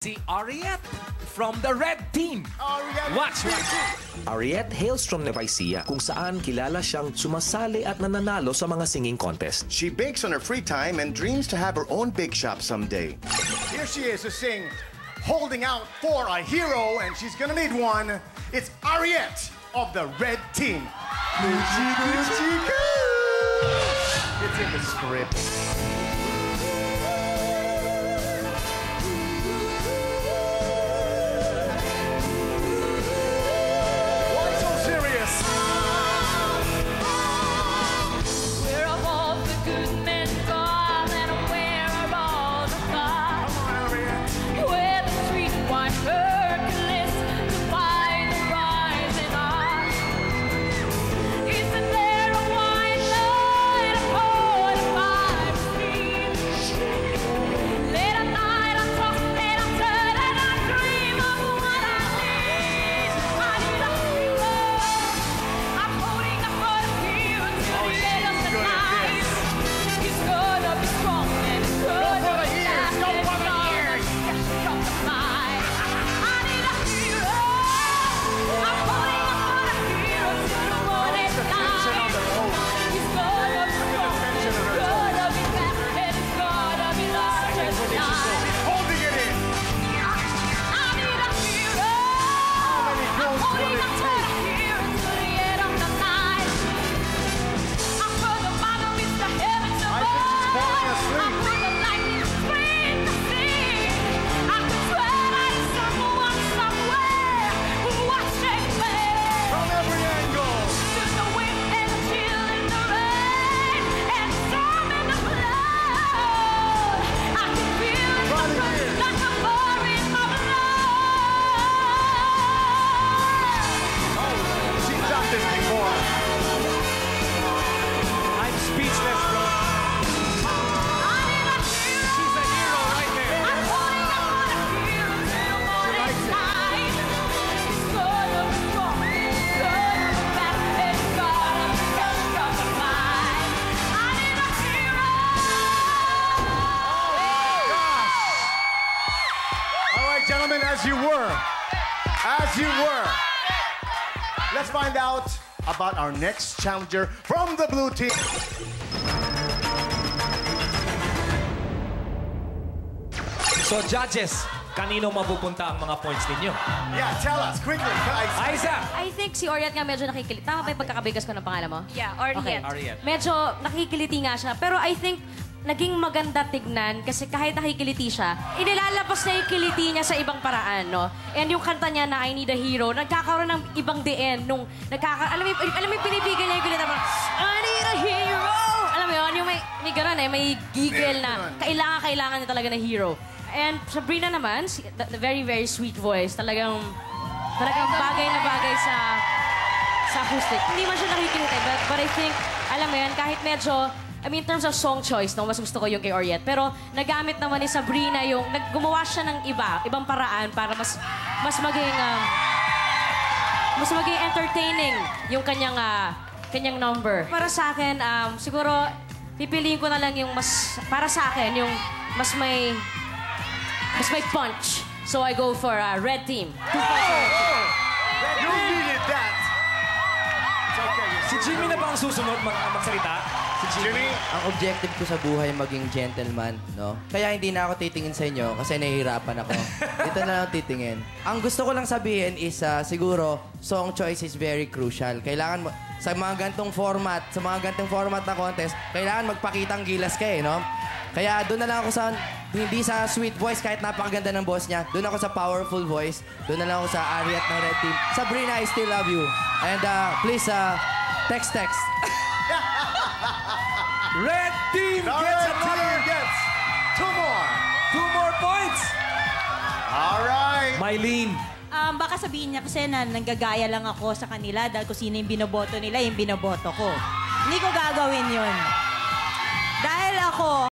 Si Ariette from the red team. Watch. Ariette hails from Nevaisia, kung saan kilala siyang sumasali at nananalo sa mga singing contest. She bakes on her free time and dreams to have her own bake shop someday. Here she is to sing Holding Out for a Hero, and she's gonna need one. It's Ariette of the red team. Gucci, Gucci, Gucci. It's in the script. Gentlemen, as you were. Let's find out about our next challenger from the blue team. So, judges, kanino mapupunta ang mga points ninyo? Yeah, tell us, quickly. Aiza! I think si Ariette nga medyo nakikiliti. Tama ba yung pagkakabigas ko ng pangalan mo? Yeah, Ariette. Ariette. Medyo nakikiliti nga siya. Pero I think naging maganda tignan kasi kahit nakikiliti siya, inilalabas na yung kiliti niya sa ibang paraan, no? And yung kanta niya na I Need a Hero, nagkakaroon ng ibang DN nung alam mo yung pinipigil niya yung kiliti na I need a hero! Alam mo yun, yung may gano'n may gigil na kailangan niya talaga ng hero. And Sabrina naman, the very, very sweet voice, talagang bagay na bagay sa acoustic. Hindi man siya nakikiliti, but I think, alam mo yan, kahit medyo in terms of song choice, no, mas gusto ko yung kay Ariette. Pero nagamit naman ni Sabrina yung, gumawa siya ng ibang paraan para mas maging entertaining yung kanyang number. Para sa akin, siguro, pipiliin ko na lang yung para sa akin, yung mas may punch. So I go for red team. You needed that. It's okay. Si Jimmy na ba ang susunod magsalita? Si Jimmy? Ang objective ko sa buhay maging gentleman, no? Kaya hindi na ako titingin sa inyo kasi nahihirapan ako. Dito na lang titingin. Ang gusto ko lang sabihin is siguro song choice is very crucial. Kailangan mo sa mga gantong format, na contest, kailangan magpakitang gilas ka no? Kaya doon na lang ako sa hindi sa sweet voice kahit napakaganda ng boss niya. Doon ako sa powerful voice. Doon na lang ako sa Ariette ng red team. Sabrina, I still love you. And please text. Red team gets two more points. All right. Mylene. Baka sabihin niya kasi na nanggagaya lang ako sa kanila dahil kung sino yung binoboto nila, yung binoboto ko. Hindi ko gagawin yun. Dahil ako,